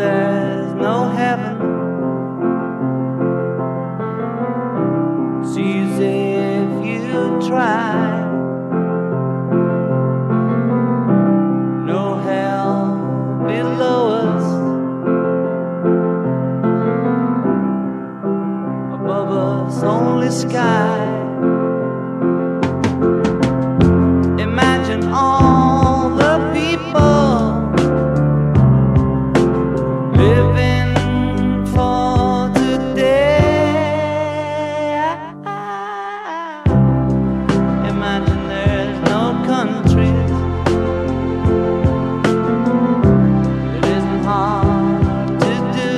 there's no heaven. It's easy if you try. No hell below us, above us only sky. Imagine all the people living for today. Imagine there's no countries. It isn't hard to do.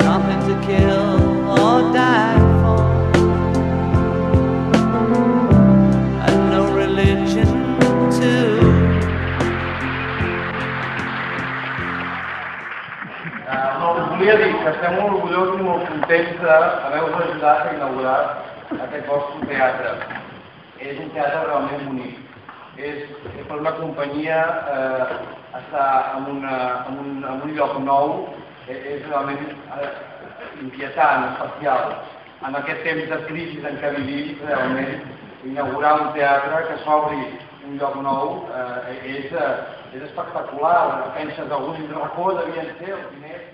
Nothing to kill or die for, and no religion too. Volia dir que estem molt orgullosos i molt contents d'haver-vos ajudat a inaugurar aquest vostre teatre. És un teatre realment bonic. És per una companyia estar en un lloc nou és realment inquietant, especial. En aquest temps de crisi en què vivim, realment, inaugurar un teatre que s'obri un lloc nou és espectacular. Penses algun racó devien ser els diners.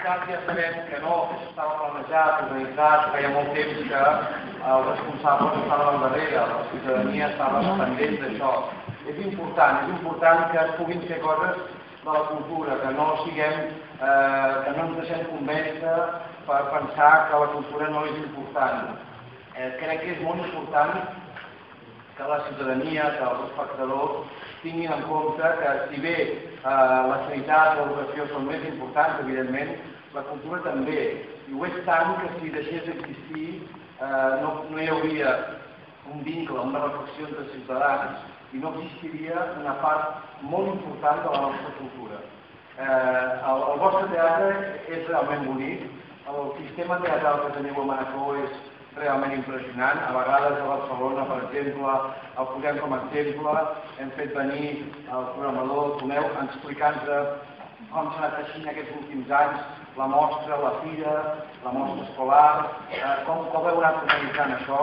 Ja sabem que no, que estava planejat, organitzat, feia molt temps que els responsables estaven al darrere, la ciutadania estava pendent d'això. És important que es puguin fer coses de la cultura, que no ens deixem convèncer per pensar que la cultura no és important. Crec que és molt important que la ciutadania, que els espectadors tinguin en compte que si bé la sanitat i l'educació són més importants, evidentment, la cultura també. I ho és tant que si deixés d'existir no hi hauria un vincle, una reflexió entre ciutadans i no existiria una part molt important de la nostra cultura. El vostre teatre és realment bonic, el sistema teatral que teniu a Manacor és realment impressionant. A vegades a Barcelona, per exemple, el posem com a exemple, hem fet venir el programador, el Tomeu, explicant-nos com s'ha anat teixint aquests últims anys, la mostra, la fira, la mostra escolar, com heu anat organitzant això.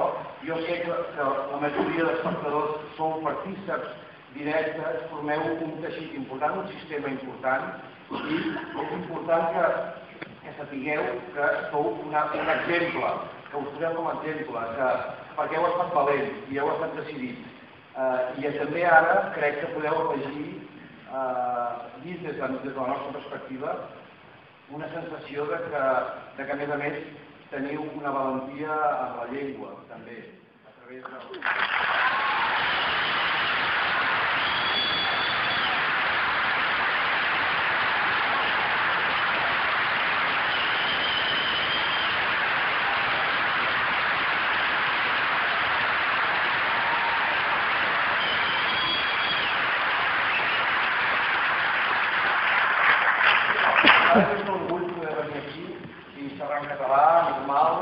Jo sé que la majoria d'espectadors sou partícips directes, formeu un teixit important, un sistema important, i és important que sapigueu que sou un exemple, que us poseu com a exemple, perquè heu estat valents i heu estat decidits. I també ara crec que podeu afegir, vist des de la nostra perspectiva, una sensació que a més teniu una valentia en la llengua, també, a través del... Ara és un orgull poder venir aquí i xerrar en català, normal.